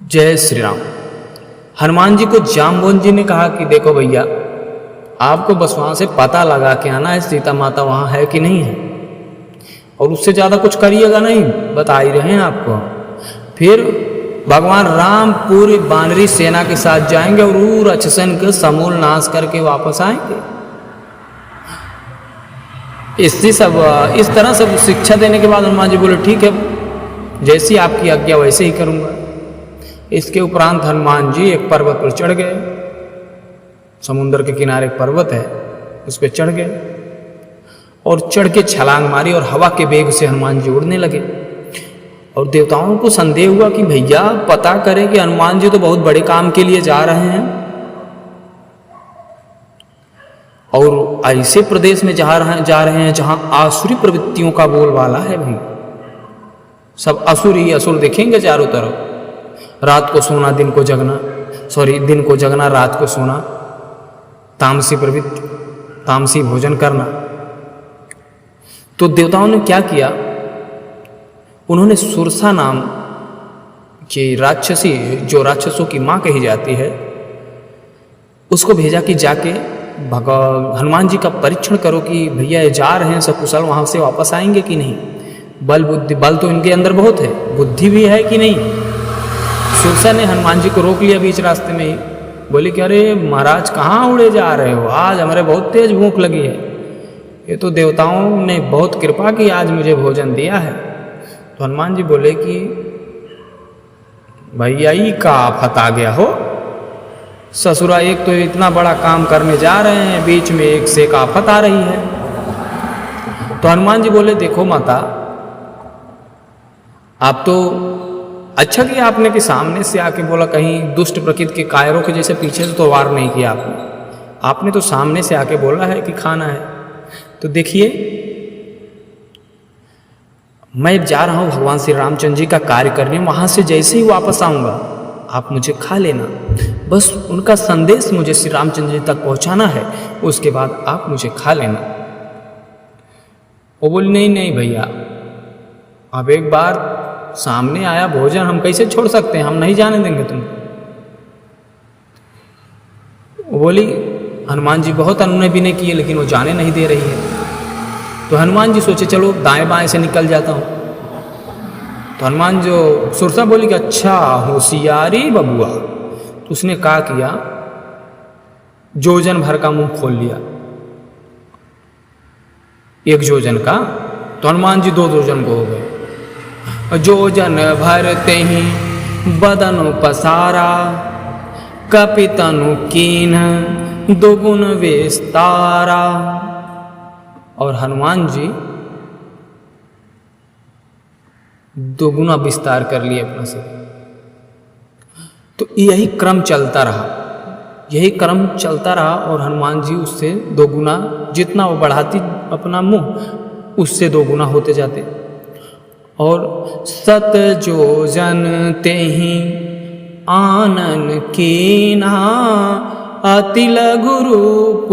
जय श्री राम। हनुमान जी को जाम्बोन जी ने कहा कि देखो भैया, आपको बस वहाँ से पता लगा के आना है सीता माता वहाँ है कि नहीं है, और उससे ज़्यादा कुछ करिएगा नहीं, बता ही रहे हैं आपको। फिर भगवान राम पूरी बानरी सेना के साथ जाएंगे और राक्षसन के समूल नाश करके वापस आएंगे। इस तरह सब शिक्षा देने के बाद हनुमान जी बोले ठीक है, जैसी आपकी आज्ञा वैसे ही करूँगा। इसके उपरांत हनुमान जी एक पर्वत पर चढ़ गए। समुद्र के किनारे एक पर्वत है, उस पर चढ़ गए और चढ़ के छलांग मारी और हवा के वेग से हनुमान जी उड़ने लगे। और देवताओं को संदेह हुआ कि भैया पता करें कि हनुमान जी तो बहुत बड़े काम के लिए जा रहे हैं और ऐसे प्रदेश में जा रहे हैं जहां आसुरी प्रवृत्तियों का बोलबाला है। भाई सब असुर ही असुर दिखेंगे चारों तरफ। रात को सोना दिन को जगना, दिन को जगना रात को सोना, तामसी प्रवृत्ति, तामसी भोजन करना। तो देवताओं ने क्या किया, उन्होंने सुरसा नाम की राक्षसी, जो राक्षसों की माँ कही जाती है, उसको भेजा कि जाके हनुमान जी का परीक्षण करो कि भैया ये जा रहे हैं सकुशल, वहाँ से वापस आएंगे कि नहीं। बल तो इनके अंदर बहुत है, बुद्धि भी है कि नहीं। सुरसा ने हनुमान जी को रोक लिया बीच रास्ते में ही, बोली कि अरे महाराज कहाँ उड़े जा रहे हो, आज हमारे बहुत तेज भूख लगी है। ये तो देवताओं ने बहुत कृपा की, आज मुझे भोजन दिया है। तो हनुमान जी बोले कि भैया ही का आफत आ गया हो, ससुरा एक तो इतना बड़ा काम करने जा रहे हैं, बीच में एक से एक आफत आ रही है। तो हनुमान जी बोले देखो माता, आप तो अच्छा किया आपने कि सामने से आके बोला, कहीं दुष्ट प्रकृति के कायरों के जैसे पीछे से तो वार नहीं किया आपने तो सामने से आके बोला है कि खाना है। तो देखिए मैं जा रहा हूँ भगवान श्री रामचंद्र जी का कार्य करने, वहाँ से जैसे ही वापस आऊँगा आप मुझे खा लेना, बस उनका संदेश मुझे श्री रामचंद्र जी तक पहुँचाना है, उसके बाद आप मुझे खा लेना। वो बोली नहीं भैया, अब एक बार सामने आया भोजन हम कैसे छोड़ सकते हैं, हम नहीं जाने देंगे तुम। वो बोली हनुमान जी बहुत अनुनय विनय किए लेकिन वो जाने नहीं दे रही है। तो हनुमान जी सोचे चलो दाएं बाएं से निकल जाता हूँ। तो हनुमान जो सुरसा बोली कि अच्छा होशियारी बबुआ। तो उसने क्या किया, जोजन भर का मुंह खोल लिया, एक जोजन का। तो हनुमान जी 2 जोजन को हो गए। जोजन भरते ही बदन पसारा, कपितनु कीन्ह दुगुन विस्तारा। और हनुमान जी दोगुना विस्तार कर लिए अपना से। तो यही क्रम चलता रहा और हनुमान जी उससे दोगुना, जितना वो बढ़ाती अपना मुंह, उससे दोगुना होते जाते। और सत जोजन तेहि आनन कीन्हा, अति लघु रूप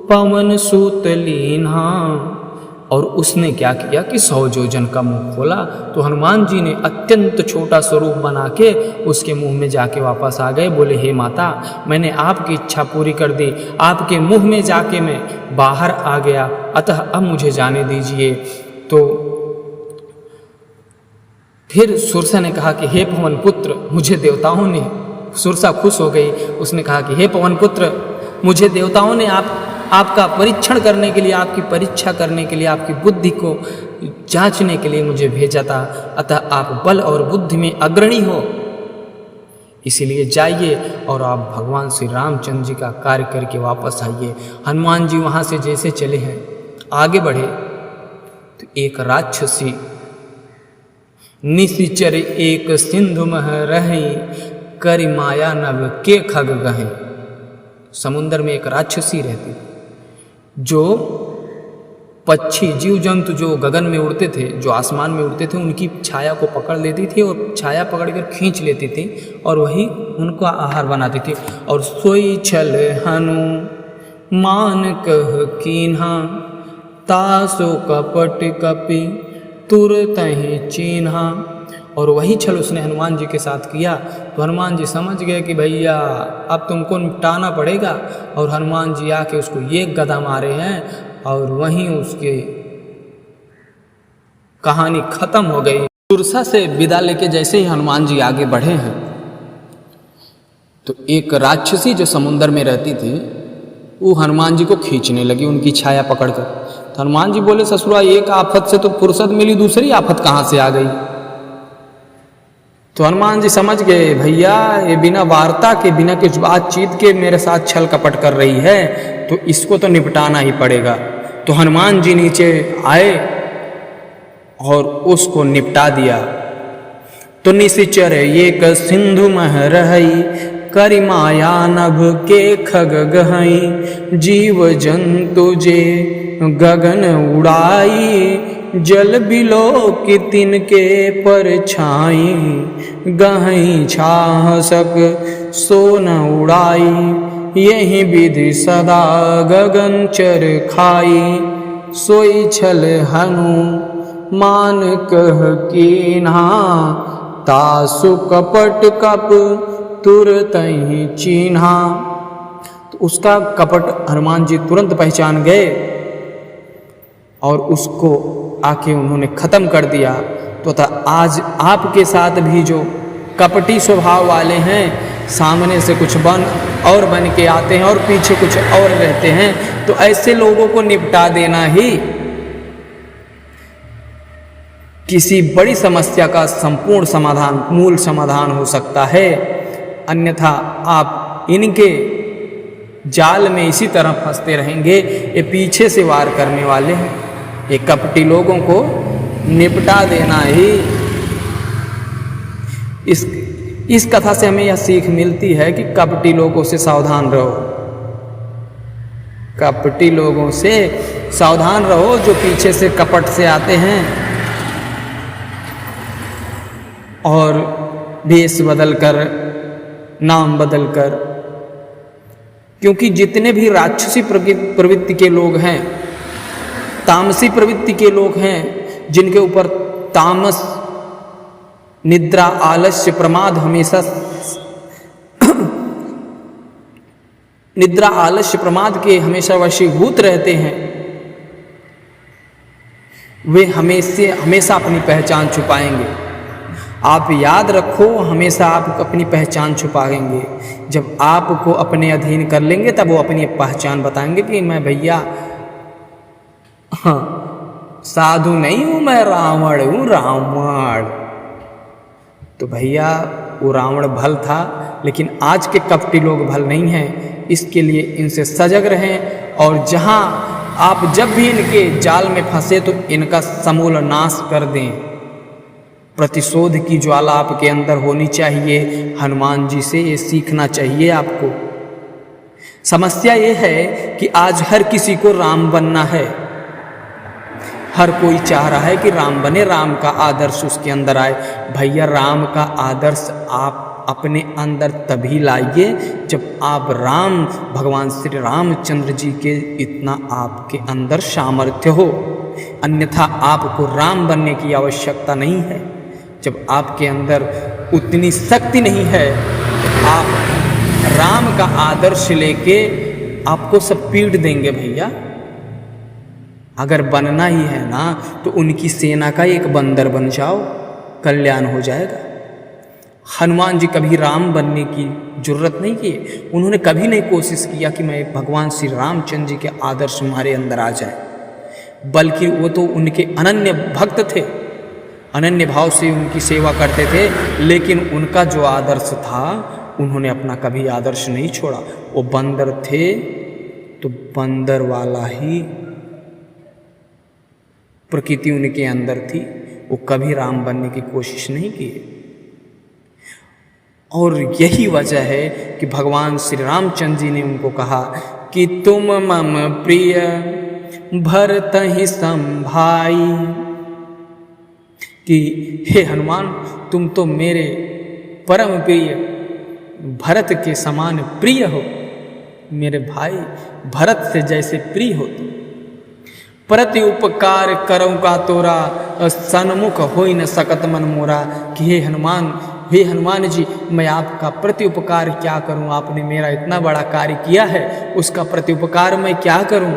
पवन सूत लीन्हा। और उसने क्या किया कि 100 जोजन का मुंह खोला। तो हनुमान जी ने अत्यंत छोटा स्वरूप बना के उसके मुंह में जाके वापस आ गए। बोले हे माता, मैंने आपकी इच्छा पूरी कर दी, आपके मुंह में जाके मैं बाहर आ गया, अतः अब मुझे जाने दीजिए। तो फिर सुरसा ने कहा कि हे पवन पुत्र, मुझे देवताओं ने, सुरसा खुश हो गई, उसने कहा कि हे पवन पुत्र, मुझे देवताओं ने आपका परीक्षण करने के लिए, आपकी परीक्षा करने के लिए, आपकी बुद्धि को जांचने के लिए मुझे भेजा था, अतः आप बल और बुद्धि में अग्रणी हो, इसीलिए जाइए और आप भगवान श्री रामचंद्र जी का कार्य करके वापस आइए। हनुमान जी वहाँ से जैसे चले हैं, आगे बढ़े तो एक राक्षसी निशिचर एक सिंधु मह रही, करि माया नभ के खग गहे। समुद्र में एक राक्षसी रहती थी, जो पक्षी जीव जंतु जो गगन में उड़ते थे, जो आसमान में उड़ते थे, उनकी छाया को पकड़ लेती थी और छाया पकड़कर खींच लेती थी और वही उनका आहार बनाती थी। और सोई छल हनु मान कह कीन्हा, तासो कपट कपि तुरत ही चिन्हा। और वही छल उसने हनुमान जी के साथ किया। तो हनुमान जी समझ गए कि भैया अब तुमको निपटाना पड़ेगा, और हनुमान जी आके उसको ये गदा मारे हैं और वहीं उसके कहानी खत्म हो गई। सुरसा से विदा लेके जैसे ही हनुमान जी आगे बढ़े हैं तो एक राक्षसी जो समुद्र में रहती थी वो हनुमान जी को खींचने लगी उनकी छाया पकड़कर। तो हनुमान जी बोले ससुरा एक आफत से तो फुर्सत मिली, दूसरी आफत कहाँ से आ गई। तो हनुमान जी समझ गए भैया ये बिना वार्ता के बिना कुछ बातचीत के मेरे साथ छल कपट कर रही है, तो इसको तो निपटाना ही पड़ेगा। तो हनुमान जी नीचे आए और उसको निपटा दिया। तो निशिचर एक सिंधु मह रहई, करि माया नभ के खग गहई, जीव जंतु जे गगन उड़ाई, जल बिलो कि तिनके पर छाई, गहई छाहसक सो न उड़ाई, यही विधि सदा गगन चर खाई, सोई छल हनु मान कह कीन्हा, तासु कपट कप तुरत ही चीन्हा। तो उसका कपट हनुमान जी तुरंत पहचान गए और उसको आके उन्होंने खत्म कर दिया। तो आज आपके साथ भी जो कपटी स्वभाव वाले हैं, सामने से कुछ बन के आते हैं और पीछे कुछ और रहते हैं, तो ऐसे लोगों को निपटा देना ही किसी बड़ी समस्या का संपूर्ण समाधान, मूल समाधान हो सकता है। अन्यथा आप इनके जाल में इसी तरह फंसते रहेंगे। ये पीछे से वार करने वाले हैं, ये कपटी लोगों को निपटा देना ही। इस कथा से हमें यह सीख मिलती है कि कपटी लोगों से सावधान रहो, कपटी लोगों से सावधान रहो जो पीछे से कपट से आते हैं और भेष बदलकर, नाम बदलकर। क्योंकि जितने भी राक्षसी प्रवृत्ति के लोग हैं, तामसी प्रवृत्ति के लोग हैं, जिनके ऊपर तामस, निद्रा, आलस्य, प्रमाद हमेशा निद्रा, आलस्य, प्रमाद के हमेशा वशीभूत रहते हैं, वे हमेशा अपनी पहचान छुपाएंगे। आप याद रखो, हमेशा आप अपनी पहचान छुपाएंगे। जब आपको अपने अधीन कर लेंगे तब वो अपनी पहचान बताएंगे कि मैं भैया साधु नहीं हूं, मैं रावण हूं, रावण। तो भैया वो रावण भल था, लेकिन आज के कपटी लोग भल नहीं हैं। इसके लिए इनसे सजग रहें, और जहां आप जब भी इनके जाल में फंसे तो इनका समूल नाश कर दें। प्रतिशोध की ज्वाला आपके अंदर होनी चाहिए। हनुमान जी से ये सीखना चाहिए आपको। समस्या ये है कि आज हर किसी को राम बनना है, हर कोई चाह रहा है कि राम बने, राम का आदर्श उसके अंदर आए। भैया राम का आदर्श आप अपने अंदर तभी लाइए जब आप राम, भगवान श्री रामचंद्र जी के इतना आपके अंदर सामर्थ्य हो। अन्यथा आपको राम बनने की आवश्यकता नहीं है। जब आपके अंदर उतनी शक्ति नहीं है तो आप राम का आदर्श लेके आपको सब पीट देंगे भैया। अगर बनना ही है ना तो उनकी सेना का एक बंदर बन जाओ, कल्याण हो जाएगा। हनुमान जी कभी राम बनने की जरूरत नहीं की, उन्होंने कभी नहीं कोशिश किया कि मैं भगवान श्री रामचंद्र जी के आदर्श हमारे अंदर आ जाए, बल्कि वो तो उनके अनन्य भक्त थे, अनन्य भाव से उनकी सेवा करते थे। लेकिन उनका जो आदर्श था, उन्होंने अपना कभी आदर्श नहीं छोड़ा। वो बंदर थे तो बंदर वाला ही प्रकृति उनके अंदर थी, वो कभी राम बनने की कोशिश नहीं की। और यही वजह है कि भगवान श्री रामचंद्र जी ने उनको कहा कि तुम मम प्रिय भरतहि संभाई, कि हे हनुमान तुम तो मेरे परम प्रिय भरत के समान प्रिय हो, मेरे भाई भरत से जैसे प्रिय हो तुम। प्रति उपकार करऊँ का तोरा, सन्मुख होई न सकत मन मोरा। कि हे हनुमान जी, मैं आपका प्रति उपकार क्या करूं? आपने मेरा इतना बड़ा कार्य किया है, उसका प्रति उपकार मैं क्या करूं?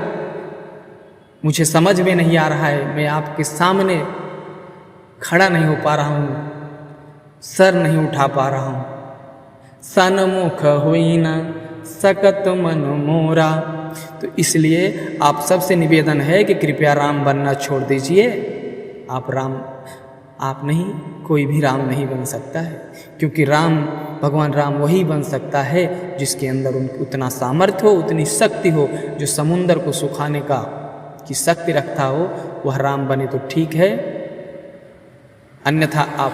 मुझे समझ में नहीं आ रहा है। मैं आपके सामने खड़ा नहीं हो पा रहा हूं, सर नहीं उठा पा रहा हूं। सन्मुख होई न सकत मन मोरा। तो इसलिए आप सबसे निवेदन है कि कृपया राम बनना छोड़ दीजिए। आप नहीं, कोई भी राम नहीं बन सकता है, क्योंकि भगवान राम वही बन सकता है जिसके अंदर उतना सामर्थ्य हो, उतनी शक्ति हो, जो समुंदर को सुखाने की शक्ति रखता हो, वह राम बने तो ठीक है, अन्यथा आप